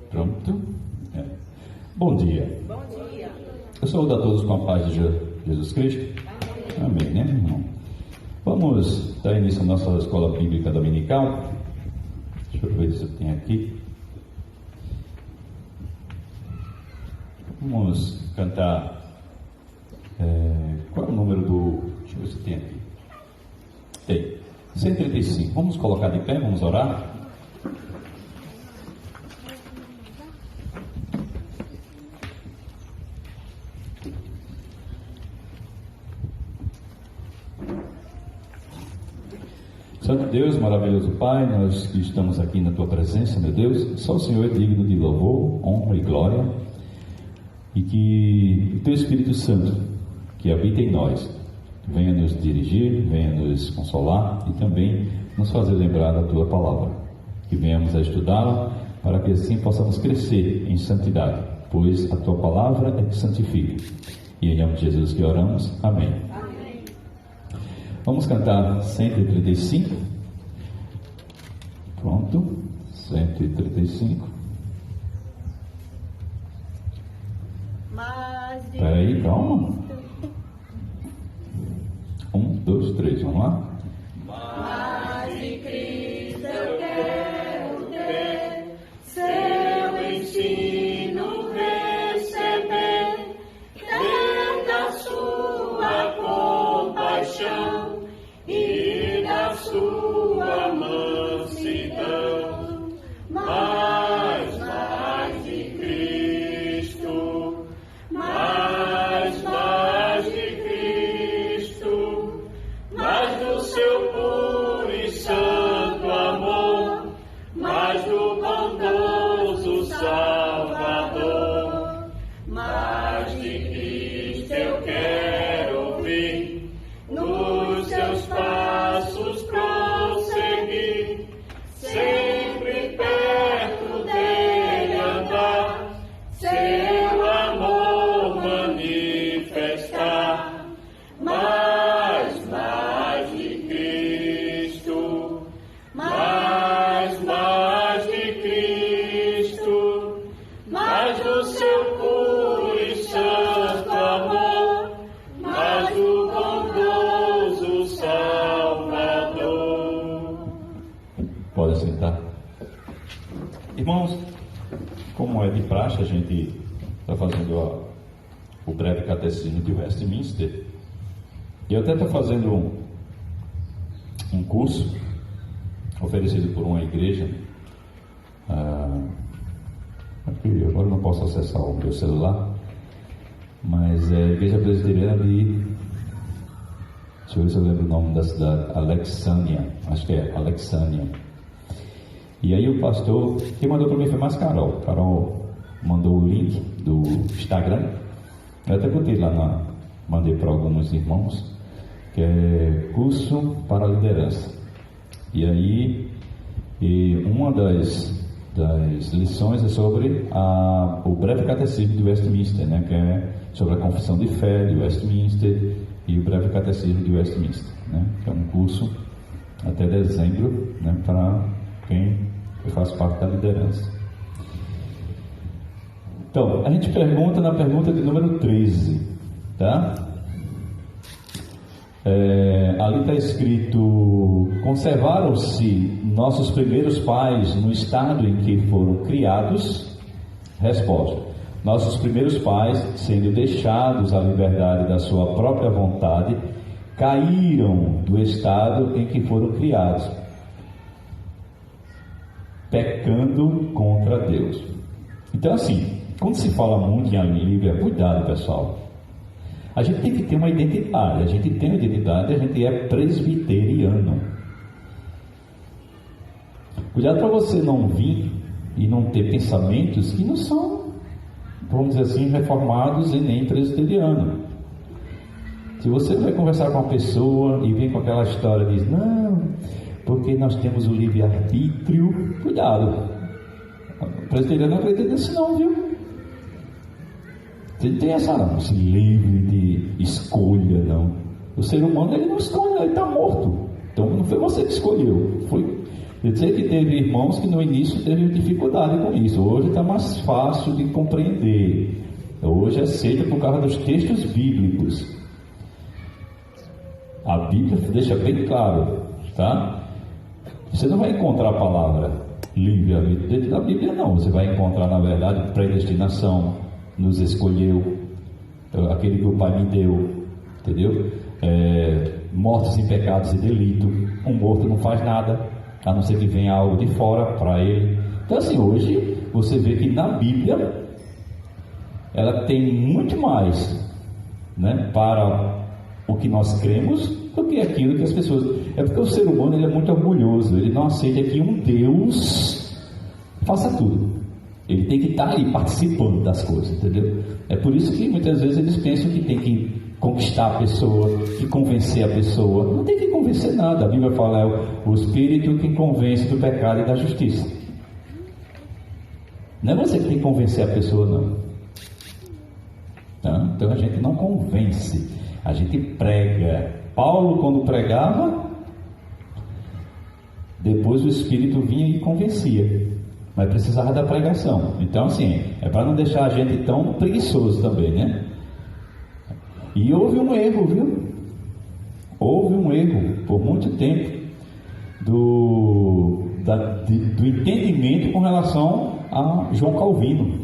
Pronto? É. Bom dia. Bom dia. Eu saúdo a todos com a paz de Jesus Cristo. Amém, né, irmão? Vamos dar início à nossa escola bíblica dominical. Deixa eu ver se eu tenho aqui. Vamos cantar. Qual é o número do. Deixa eu ver se tem aqui. Tem. 135. Vamos colocar de pé, vamos orar. Santo Deus, maravilhoso Pai, nós que estamos aqui na Tua presença, meu Deus, só o Senhor é digno de louvor, honra e glória, e que o Teu Espírito Santo, que habita em nós, venha nos dirigir, venha nos consolar e também nos fazer lembrar da Tua palavra, que venhamos a estudá-la, para que assim possamos crescer em santidade, pois a Tua palavra é que santifica. E em nome de Jesus que oramos, amém. Vamos cantar 135. Pronto. 135. Espera aí, calma. 1, 2, 3, vamos lá? Mas de Cristo eu quero ter, seu ensino receber, ter da sua compaixão e da sua mansidão, mais de Cristo, mais de Cristo, mais do seu puro e santo amor, mais do bondoso Salvador, mais de Cristo eu quero ouvir, nos seus passos prosseguir, sempre perto dele andar, seu amor manifestar, mais de Cristo, mais de Cristo, mais do seu puro e santo amor, mais do bondoso Salvador. Pode sentar. Irmãos, como é de praxe, a gente está fazendo o breve catecismo de Westminster. E eu até estou fazendo um curso oferecido por uma igreja. Aqui, agora eu não posso acessar o meu celular, mas é a Igreja Presbiteriana de. Deixa eu ver se eu lembro o nome da cidade. Alexânia. Acho que é Alexânia. E aí o pastor, quem mandou para mim foi mais Carol. Carol mandou o link do Instagram. Eu até botei lá, mandei para alguns irmãos, que é curso para liderança. E aí, uma das lições é sobre o breve catecismo de Westminster, né, que é sobre a confissão de fé de Westminster e o breve catecismo de Westminster, né, que é um curso até dezembro, né, para quem faz parte da liderança. Então, a gente pergunta na pergunta de número 13, tá? Ali está escrito: conservaram-se nossos primeiros pais no estado em que foram criados? Resposta: nossos primeiros pais, sendo deixados à liberdade da sua própria vontade, caíram do estado em que foram criados, pecando contra Deus. Então, assim, quando se fala muito em livre, cuidado, pessoal. A gente tem que ter uma identidade. A gente tem uma identidade, a gente é presbiteriano. Cuidado para você não vir e não ter pensamentos que não são, vamos dizer assim, reformados e nem presbiterianos. Se você vai conversar com uma pessoa e vem com aquela história e diz: não, porque nós temos o livre-arbítrio, cuidado. O presbiteriano não acredita nisso não, viu? Você não tem esse livre de escolha, não. O ser humano, ele não escolhe, ele está morto. Então não foi você que escolheu, foi Eu sei que teve irmãos que no início teve dificuldade com isso. Hoje está mais fácil de compreender. Hoje aceita por causa dos textos bíblicos. A Bíblia deixa bem claro, tá? Você não vai encontrar a palavra livre dentro da Bíblia, não. Você vai encontrar, na verdade, predestinação, nos escolheu, aquele que o Pai me deu, entendeu? Mortos em pecados e delito. Um morto não faz nada, a não ser que venha algo de fora para ele. Então, assim, hoje você vê que na Bíblia ela tem muito mais, né, para o que nós cremos do que aquilo que as pessoas... É porque o ser humano ele é muito orgulhoso, ele não aceita que um Deus faça tudo. Ele tem que estar ali participando das coisas, entendeu? É por isso que muitas vezes eles pensam que tem que conquistar a pessoa, que convencer a pessoa. Não tem que convencer nada. A Bíblia fala, é o Espírito que convence do pecado e da justiça. Não é você que tem que convencer a pessoa, não. Tá? Então a gente não convence, a gente prega. Paulo, quando pregava, depois o Espírito vinha e convencia, mas precisava da pregação. Então, assim, é para não deixar a gente tão preguiçoso também, né? E houve um erro, viu? Houve um erro por muito tempo do entendimento com relação a João Calvino.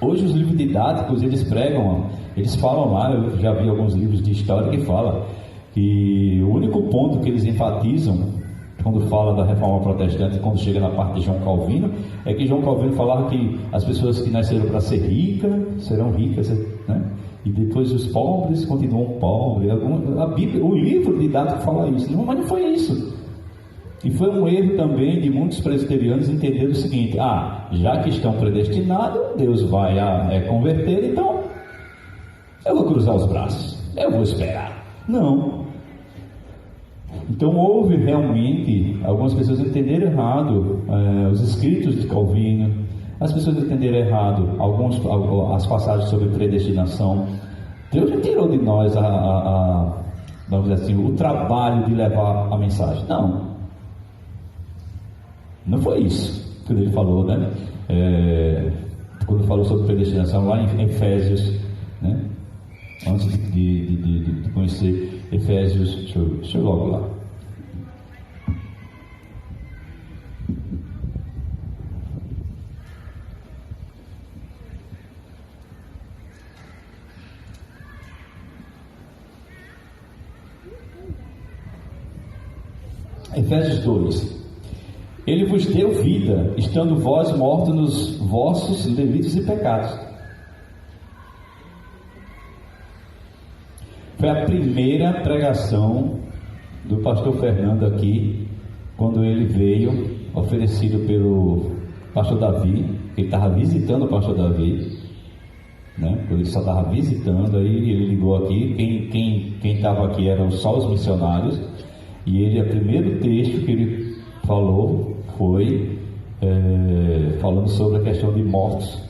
Hoje os livros didáticos, eles pregam, eles falam lá, eu já vi alguns livros de história que falam que o único ponto que eles enfatizam quando fala da reforma protestante, quando chega na parte de João Calvino, é que João Calvino falava que as pessoas que nasceram para ser ricas, serão ricas, né? E depois os pobres continuam pobres. A Bíblia, o livro didático fala isso, mas não foi isso. E foi um erro também de muitos presbiterianos entender o seguinte: já que estão predestinados, Deus vai converter, então eu vou cruzar os braços, eu vou esperar. Não. Então houve realmente, algumas pessoas entenderam errado os escritos de Calvino, as pessoas entenderam errado as passagens sobre predestinação. Deus já tirou de nós vamos dizer assim, o trabalho de levar a mensagem. Não foi isso que ele falou, né? Quando falou sobre predestinação lá em Efésios, né? Antes de conhecer Efésios, deixa eu logo lá. Efésios 2. Ele vos deu vida, estando vós mortos nos vossos delitos e pecados. Foi a primeira pregação do pastor Fernando aqui, quando ele veio, oferecido pelo pastor Davi. Ele estava visitando o pastor Davi, né? Quando ele só estava visitando, aí ele ligou aqui. Quem estava aqui eram só os missionários, e ele, o primeiro texto que ele falou foi falando sobre a questão de mortos.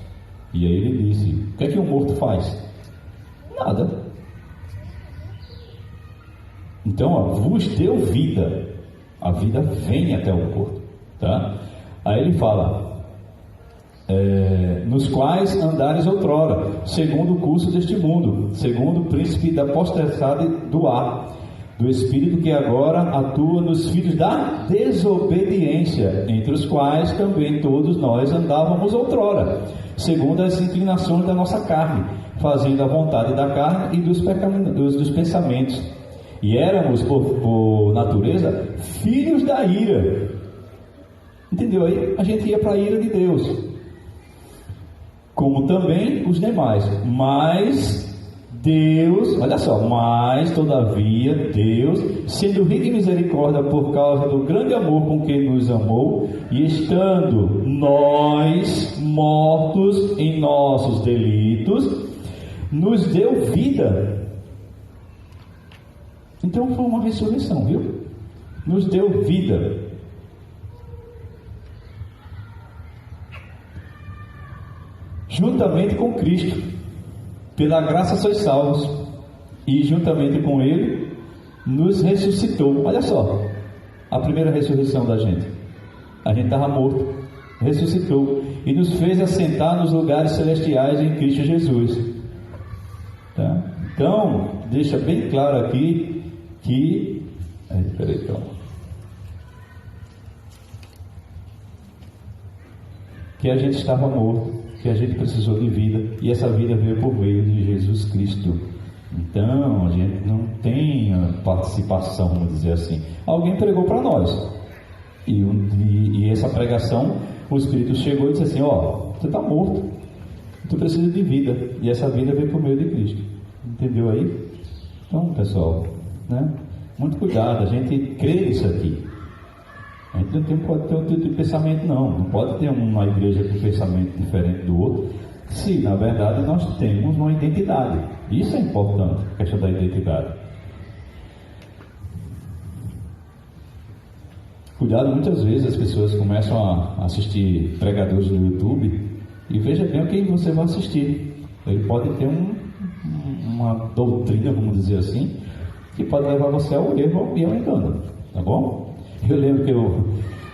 E aí ele disse: o que é que um morto faz? Nada. Então, vos deu vida, a vida vem até o corpo, tá? Aí ele fala: nos quais andares outrora, segundo o curso deste mundo, segundo o príncipe da potestade do ar, do espírito que agora atua nos filhos da desobediência, entre os quais também todos nós andávamos outrora, segundo as inclinações da nossa carne, fazendo a vontade da carne e dos pensamentos, e éramos por natureza filhos da ira. Entendeu aí? A gente ia para a ira de Deus, como também os demais. Mas Deus, olha só, mas todavia Deus, sendo rico em misericórdia por causa do grande amor com que nos amou, e estando nós mortos em nossos delitos, nos deu vida. Então foi uma ressurreição, viu? Nos deu vida. Juntamente com Cristo, pela graça sois salvos, e juntamente com Ele nos ressuscitou. Olha só, a primeira ressurreição da gente. A gente estava morto, ressuscitou e nos fez assentar nos lugares celestiais em Cristo Jesus. Tá? Então, deixa bem claro aqui que... que a gente estava morto, que a gente precisou de vida, e essa vida veio por meio de Jesus Cristo. Então, a gente não tem participação, vamos dizer assim. Alguém pregou para nós, e essa pregação, o Espírito chegou e disse assim: ó, você está morto, tu precisa de vida, e essa vida veio por meio de Cristo. Entendeu aí? Então, pessoal, né? Muito cuidado, a gente crê nisso aqui. A gente não pode ter um tipo de pensamento, não pode ter uma igreja com pensamento diferente do outro, se na verdade nós temos uma identidade. Isso é importante, a questão da identidade. Cuidado, muitas vezes as pessoas começam a assistir pregadores no YouTube e veja bem o que você vai assistir. Ele pode ter uma doutrina, vamos dizer assim, que pode levar você ao erro e ao engano, tá bom? Eu lembro que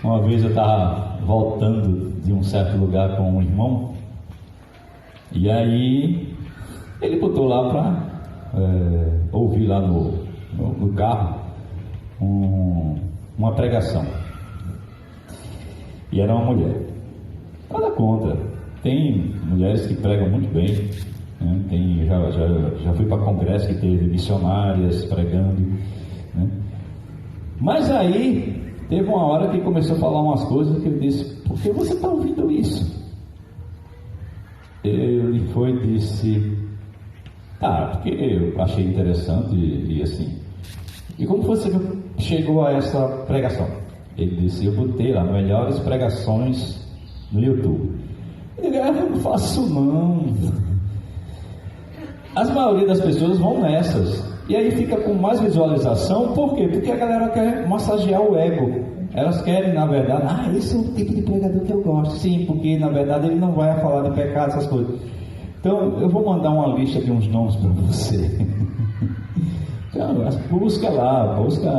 uma vez eu estava voltando de um certo lugar com um irmão, e aí ele botou lá para ouvir lá no carro uma pregação, e era uma mulher. Nada contra, tem mulheres que pregam muito bem, né? Já fui para congresso que teve missionárias pregando, né? Mas aí teve uma hora que começou a falar umas coisas que eu disse: por que você está ouvindo isso? Ele foi e disse: porque eu achei interessante e assim. E como você chegou a essa pregação? Ele disse: eu botei lá melhores pregações no YouTube. Eu digo: eu não faço não. As maioria das pessoas vão nessas. E aí fica com mais visualização. Por quê? Porque a galera quer massagear o ego. Elas querem, na verdade, esse é o tipo de pregador que eu gosto. Sim, porque na verdade ele não vai falar de pecado, essas coisas. Então eu vou mandar uma lista de uns nomes para você. Então, busca lá, busca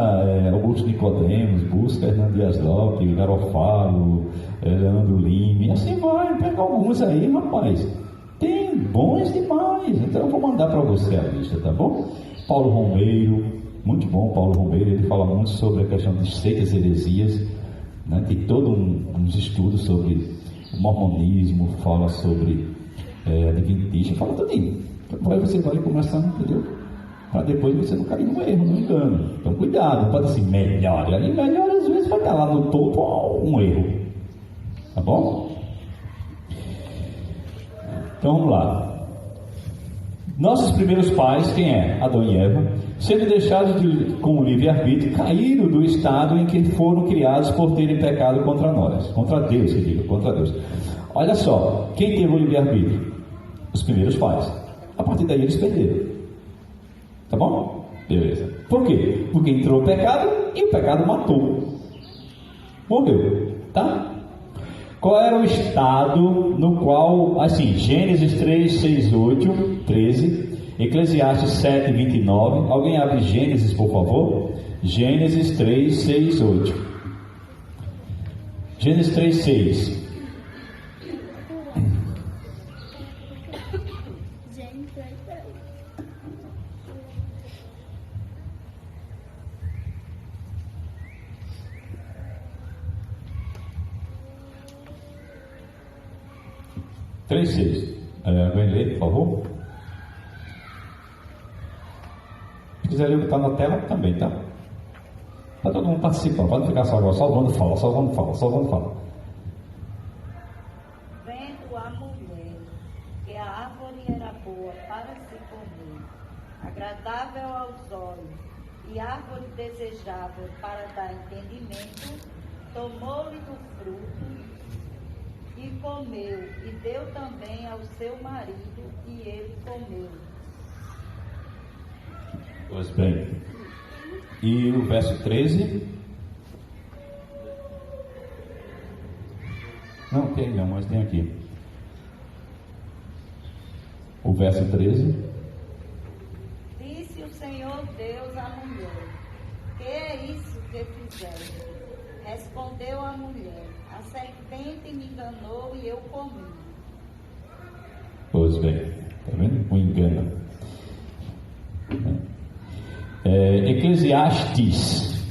Augusto Nicodemos, busca Hernando Dias Lopes, Garofalo, Leandro Lima, e assim vai, pega alguns aí, rapaz. Tem bons demais. Então eu vou mandar para você a lista, tá bom? Paulo Romeiro, muito bom. Paulo Romeiro, ele fala muito sobre a questão de seitas e heresias, né? Tem todos uns estudos sobre o mormonismo, fala sobre adventista, fala tudo isso. Então aí você vai começando, entendeu? Para depois você não cair no erro, no engano. Então cuidado, não pode assim, melhor. E aí melhor às vezes vai estar lá no topo um erro, tá bom? Então vamos lá. Nossos primeiros pais, quem é? Adão e Eva, sendo deixados com o livre-arbítrio, caíram do estado em que foram criados por terem pecado contra nós. Contra Deus, que diga, contra Deus. Olha só, quem teve o livre-arbítrio? Os primeiros pais. A partir daí eles perderam. Tá bom? Beleza. Por quê? Porque entrou o pecado e o pecado matou. Morreu. Tá? Qual era o estado no qual, assim, Gênesis 3, 6, 8, 13, Eclesiastes 7, 29, alguém abre Gênesis, por favor? Gênesis 3, 6, 8. Gênesis 3, 6. Alguém lê, por favor? Se quiser ler o que está na tela, também, tá? Está todo mundo participando, pode ficar só agora, só o Vando fala, só o Vando fala, só o Vando fala. Vendo a mulher que a árvore era boa para se comer, agradável aos olhos e árvore desejável para dar entendimento, tomou-lhe do fruto e comeu, e deu também ao seu marido, e ele comeu. Pois bem. E o verso 13? Não tem não, mas tem aqui. O verso 13. Disse o Senhor Deus à mulher: que é isso que fizeste? Respondeu a mulher: A serpente me enganou e eu comi. Pois bem, está vendo? O engano. Eclesiastes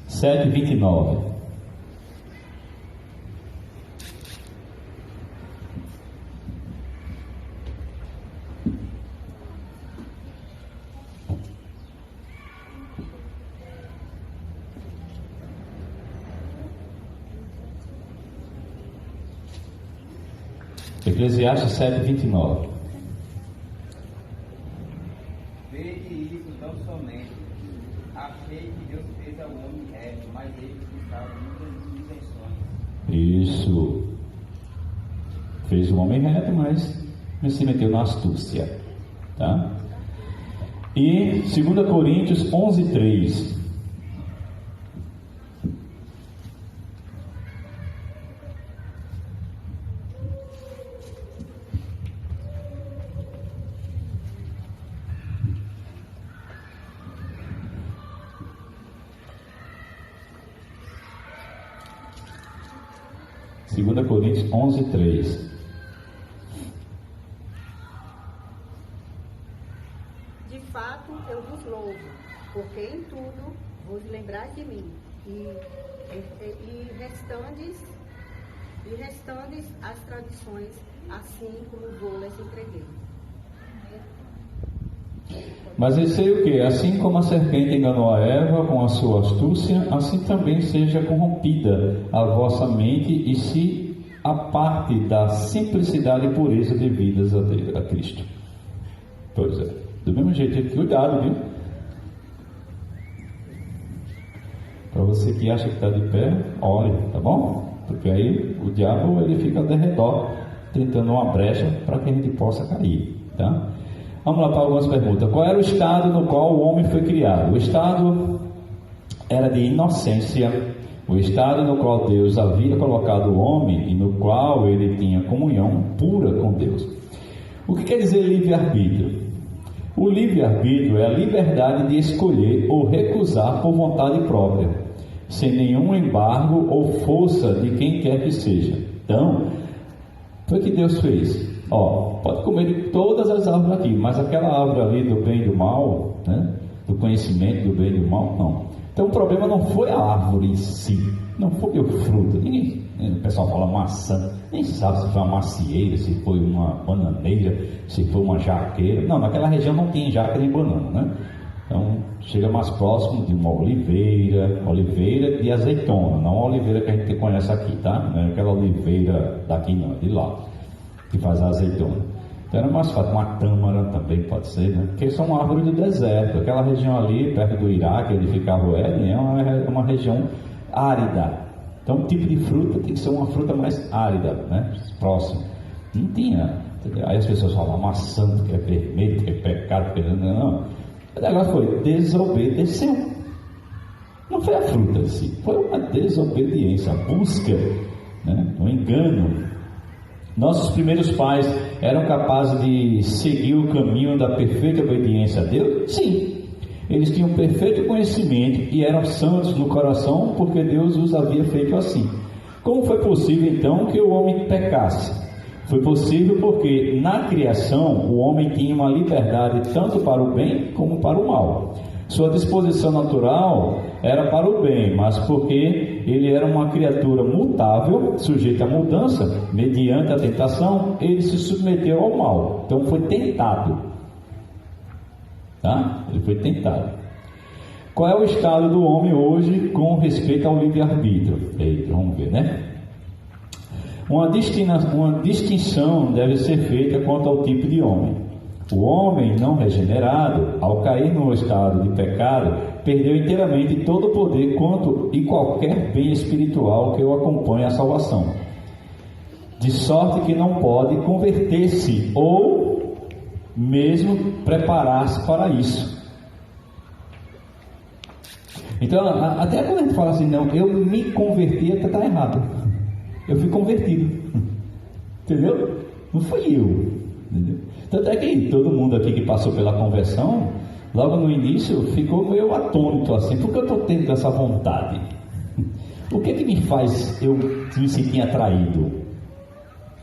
7:29. Eclesiastes 7:29. Vede isso tão somente. Achei que Deus fez ao homem reto, mas ele estava muitas intenções. Isso. Fez o homem reto, mas se meteu na astúcia. Tá? E 2 Coríntios 11:3. Segunda Coríntios 11:3. De fato, eu vos louvo, porque em tudo vos lembrais de mim, e restandes as tradições, assim como vou lhes entreguei. Mas eu sei o que? Assim como a serpente enganou a Eva com a sua astúcia, assim também seja corrompida a vossa mente e se aparte da simplicidade e pureza devidas a Cristo. Pois é, do mesmo jeito, cuidado, viu? Para você que acha que está de pé, olhe, tá bom? Porque aí o diabo ele fica ao redor, tentando uma brecha para que a gente possa cair, tá? Vamos lá para algumas perguntas. Qual era o estado no qual o homem foi criado? O estado era de inocência, o estado no qual Deus havia colocado o homem e no qual ele tinha comunhão pura com Deus. O que quer dizer livre-arbítrio? O livre-arbítrio é a liberdade de escolher ou recusar por vontade própria, sem nenhum embargo ou força de quem quer que seja. Então, foi o que Deus fez. Pode comer de todas as árvores aqui, mas aquela árvore ali do bem e do mal, né? Do conhecimento do bem e do mal, não. Então o problema não foi a árvore em si, não foi o fruto. O pessoal fala maçã, nem sabe se foi uma macieira, se foi uma bananeira, se foi uma jaqueira. Não, naquela região não tem jaca nem banana, né? Então chega mais próximo de uma oliveira de azeitona, não a oliveira que a gente conhece aqui, tá? Não é aquela oliveira daqui não, de lá, que faz a azeitona. Então era mais fácil, uma tâmara também pode ser, né? Porque são árvores do deserto. Aquela região ali, perto do Iraque, onde ficava o Éden, é uma região árida. Então o tipo de fruta tem que ser uma fruta mais árida, né? Próxima. Não tinha. Aí as pessoas falam, maçã, que é vermelho, que é pecado, que não. O negócio foi, desobedeceu. Não foi a fruta em si, foi uma desobediência, a busca, né? Um engano. Nossos primeiros pais eram capazes de seguir o caminho da perfeita obediência a Deus? Sim, eles tinham perfeito conhecimento e eram santos no coração porque Deus os havia feito assim. Como foi possível então que o homem pecasse? Foi possível porque na criação o homem tinha uma liberdade tanto para o bem como para o mal. Sua disposição natural era para o bem, mas porque ele era uma criatura mutável, sujeita a mudança, mediante a tentação, ele se submeteu ao mal. Então foi tentado. Tá? Ele foi tentado. Qual é o estado do homem hoje com respeito ao livre-arbítrio? Vamos ver, né? Uma distinção deve ser feita quanto ao tipo de homem. O homem não regenerado, ao cair no estado de pecado, perdeu inteiramente todo o poder quanto e qualquer bem espiritual que o acompanhe à salvação, de sorte que não pode converter-se ou mesmo preparar-se para isso. Então, até quando a gente fala assim, não, eu me converti, até está errado. Eu fui convertido. Entendeu? Não fui eu. Entendeu? Tanto é que todo mundo aqui que passou pela conversão, logo no início ficou meio atônito assim, porque eu estou tendo essa vontade. O que é que me faz eu me sentir atraído?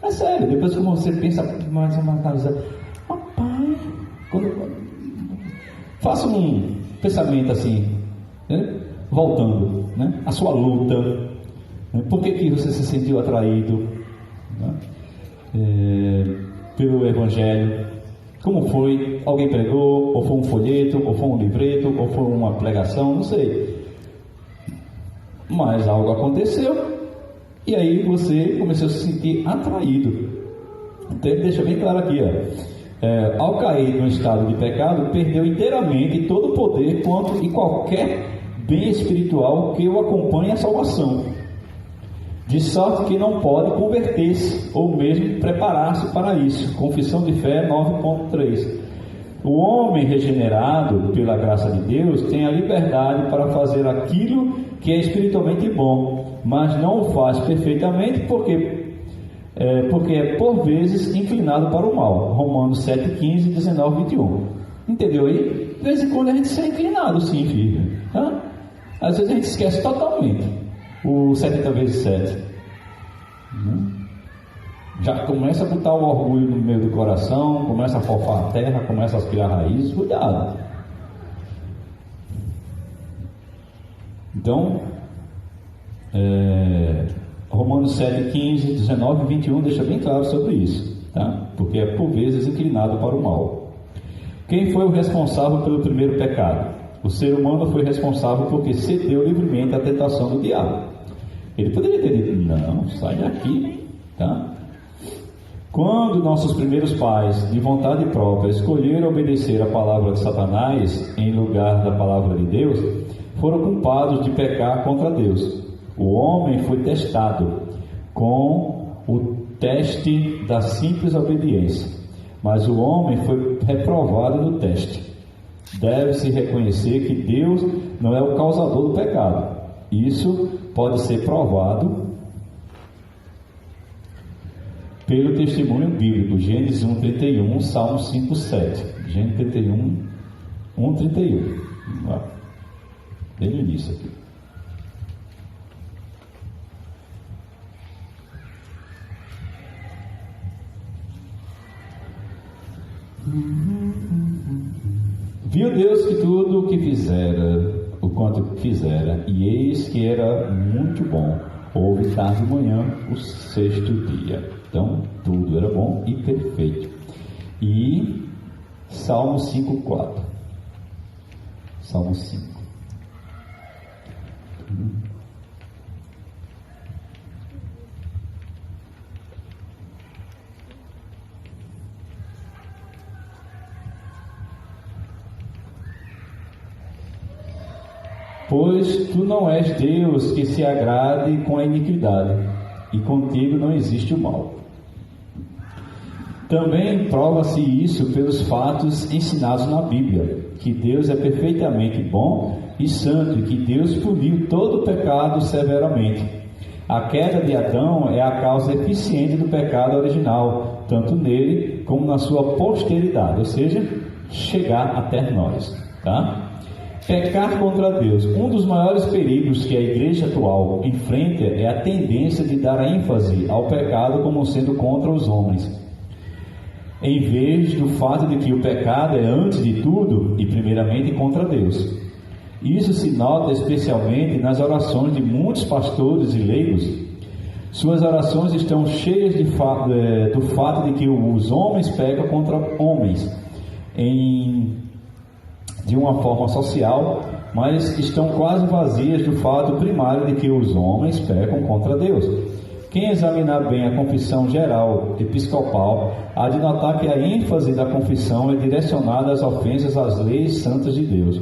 É sério, depois que você pensa mais uma coisa, papai, faça um pensamento assim, né? Voltando, né? A sua luta, né? Por que você se sentiu atraído, né? Pelo Evangelho? Como foi? Alguém pregou? Ou foi um folheto? Ou foi um livreto? Ou foi uma pregação? Não sei. Mas algo aconteceu e aí você começou a se sentir atraído. Então ele deixa bem claro aqui, ao cair no estado de pecado, perdeu inteiramente todo o poder quanto e qualquer bem espiritual que o acompanhe à salvação, de sorte que não pode converter-se ou mesmo preparar-se para isso. Confissão de Fé 9.3. O homem regenerado pela graça de Deus tem a liberdade para fazer aquilo que é espiritualmente bom, mas não o faz perfeitamente porque é por vezes inclinado para o mal. Romanos 7:15, 19, 21. Entendeu aí? De vez em quando a gente se é inclinado, sim, filho. Tá? Às vezes a gente esquece totalmente o 70 vezes 7. Já começa a botar o orgulho no meio do coração, começa a fofar a terra, começa a aspirar raízes. Cuidado. Então, Romanos 7:15, 19 e 21 deixa bem claro sobre isso, tá? Porque é por vezes inclinado para o mal. Quem foi o responsável pelo primeiro pecado? O ser humano foi responsável porque cedeu livremente à tentação do diabo. Ele poderia ter dito, não, sai daqui, tá? Quando nossos primeiros pais, de vontade própria, escolheram obedecer a palavra de Satanás em lugar da palavra de Deus, foram culpados de pecar contra Deus. O homem foi testado com o teste da simples obediência, mas o homem foi reprovado no teste. Deve-se reconhecer que Deus não é o causador do pecado. Isso pode ser provado pelo testemunho bíblico. Gênesis 1:31, Salmo 5:7. Gênesis 31, 1:31. Bem no início aqui. Viu Deus que tudo o que fizera, o quanto fizera, e eis que era muito bom. Houve tarde e manhã o sexto dia. Então, tudo era bom e perfeito. E Salmo 5:4. Salmo 5. Pois tu não és Deus que se agrade com a iniquidade, e contigo não existe o mal. Também prova-se isso pelos fatos ensinados na Bíblia, que Deus é perfeitamente bom e santo, e que Deus puniu todo o pecado severamente. A queda de Adão é a causa eficiente do pecado original, tanto nele como na sua posteridade, ou seja, chegar até nós, tá? Pecar contra Deus. Um dos maiores perigos que a igreja atual enfrenta é a tendência de dar ênfase ao pecado como sendo contra os homens, em vez do fato de que o pecado é antes de tudo e primeiramente contra Deus. Isso se nota especialmente nas orações de muitos pastores e leigos. Suas orações estão cheias do fato de que os homens pecam contra homens de uma forma social, mas estão quase vazias do fato primário de que os homens pecam contra Deus. Quem examinar bem a confissão geral episcopal há de notar que a ênfase da confissão é direcionada às ofensas às leis santas de Deus.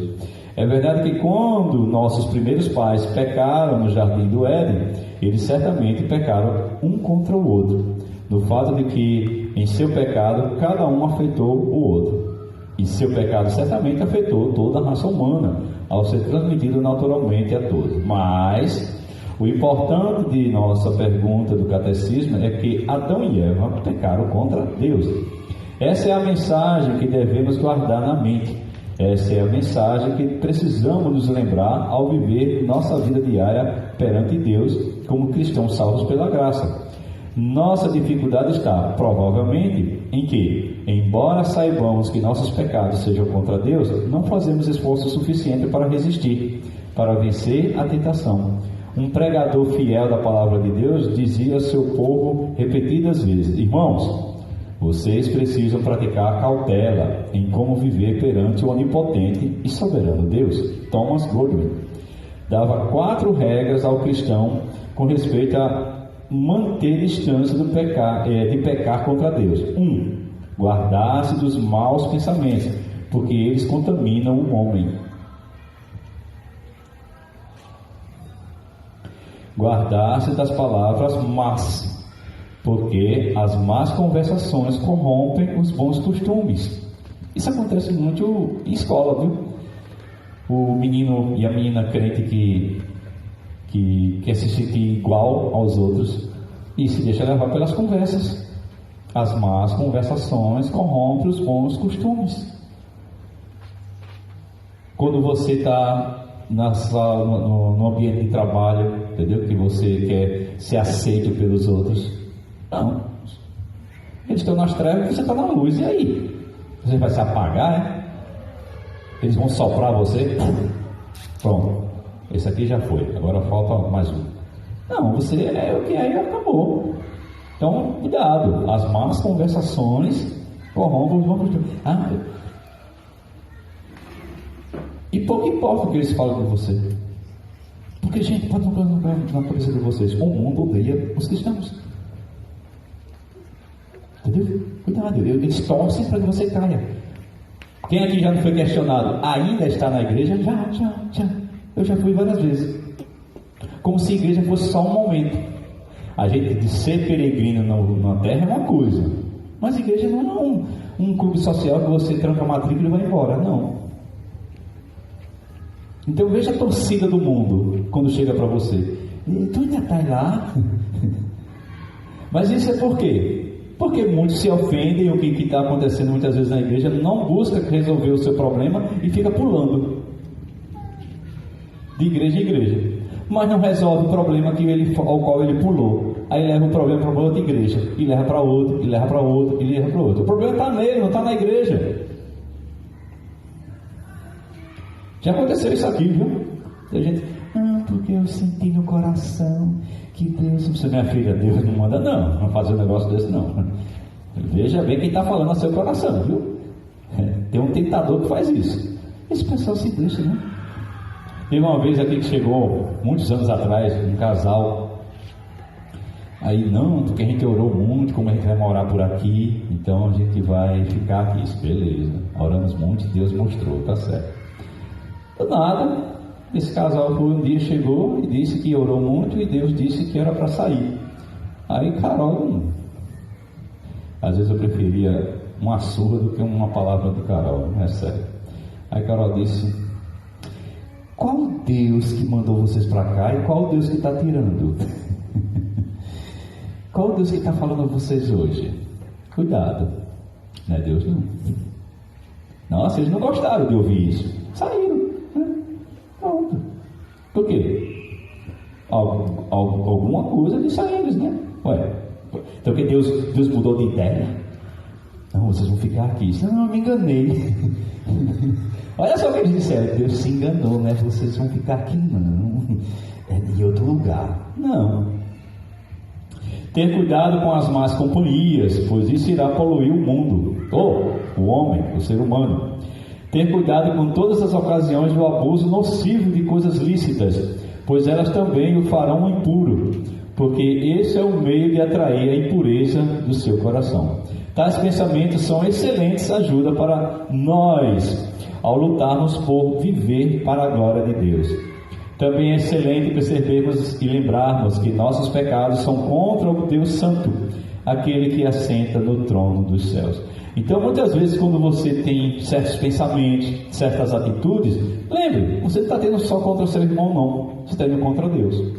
É verdade que quando nossos primeiros pais pecaram no jardim do Éden, eles certamente pecaram um contra o outro, no fato de que em seu pecado cada um afetou o outro. E seu pecado certamente afetou toda a raça humana, ao ser transmitido naturalmente a todos. Mas o importante de nossa pergunta do catecismo é que Adão e Eva pecaram contra Deus. Essa é a mensagem que devemos guardar na mente. Essa é a mensagem que precisamos nos lembrar ao viver nossa vida diária perante Deus como cristãos salvos pela graça. Nossa dificuldade está, provavelmente, em que, embora saibamos que nossos pecados sejam contra Deus, não fazemos esforço suficiente para resistir, para vencer a tentação. Um pregador fiel da palavra de Deus dizia ao seu povo repetidas vezes: irmãos, vocês precisam praticar cautela em como viver perante o onipotente e soberano Deus. Thomas Goodwin dava 4 regras ao cristão com respeito a manter distância de pecar contra Deus. 1. Guardar-se dos maus pensamentos, porque eles contaminam o homem. Guardar-se das palavras más, porque as más conversações corrompem os bons costumes. Isso acontece muito em escola, viu? O menino e a menina crente que quer se sentir igual aos outros e se deixa levar pelas conversas. As más conversações corrompem os bons costumes. Quando você está no ambiente de trabalho, entendeu? Que você quer ser aceito pelos outros. Não. Eles estão nas trevas e você está na luz. E aí? Você vai se apagar, é? Eles vão soprar você? Pronto. Esse aqui já foi. Agora falta mais um. Não, você é o que é e acabou. Então, cuidado. As más conversações corrompem os bons costumes. E pouco importa o que eles falam de você. Porque, gente, pode não na cabeça de vocês. O mundo odeia os cristãos. Entendeu? Cuidado, eles torcem para que você caia. Quem aqui já não foi questionado? Ainda está na igreja? Já. Eu já fui várias vezes. Como se a igreja fosse só um momento. A gente de ser peregrino na terra é uma coisa. Mas a igreja não é um clube social que você tranca a matrícula e vai embora. Não. Então veja a torcida do mundo quando chega para você. Tu ainda está lá? Mas isso é por quê? Porque muitos se ofendem. O que está acontecendo muitas vezes na igreja, não busca resolver o seu problema e fica pulando de igreja em igreja, mas não resolve o problema ao qual ele pulou. Aí leva o problema para outra igreja, e leva para outra, e leva para outra, e leva para outra. O problema está nele, não está na igreja. Já aconteceu isso aqui, viu? Tem gente, porque eu senti no coração que Deus... Você, minha filha, Deus não manda não fazer um negócio desse não. Veja bem quem está falando no seu coração, viu? Tem um tentador que faz isso. Esse pessoal se deixa, né? Teve uma vez aqui que chegou, muitos anos atrás, um casal. Aí, não, porque a gente orou muito, como a gente vai morar por aqui, então a gente vai ficar aqui. Beleza, oramos muito, Deus mostrou, tá certo. Do nada, esse casal um dia chegou e disse que orou muito e Deus disse que era para sair. Aí Carol, às vezes eu preferia uma surra do que uma palavra do Carol, não é sério. Aí Carol disse: qual Deus que mandou vocês para cá e qual Deus que está tirando? Qual Deus que está falando a vocês hoje? Cuidado, não é Deus não. Nossa, eles não gostaram de ouvir isso, saíram, né? Pronto. Por quê? Alguma coisa de saíram, né? Ué, então que Deus mudou de ideia? Não, vocês vão ficar aqui. Não, eu me enganei. Olha só o que eles disseram: Deus se enganou, né? Vocês vão ficar aqui, não. É em outro lugar. Não. Ter cuidado com as más companhias, pois isso irá poluir o mundo, o homem, o ser humano. Ter cuidado com todas as ocasiões do abuso nocivo de coisas lícitas, pois elas também o farão impuro, porque esse é o meio de atrair a impureza do seu coração. Tais pensamentos são excelentes ajuda para nós ao lutarmos por viver para a glória de Deus. Também é excelente percebermos e lembrarmos que nossos pecados são contra o Deus Santo, aquele que assenta no trono dos céus. Então, muitas vezes, quando você tem certos pensamentos, certas atitudes, lembre, você não está tendo só contra o seu irmão, não. Você está indo contra Deus.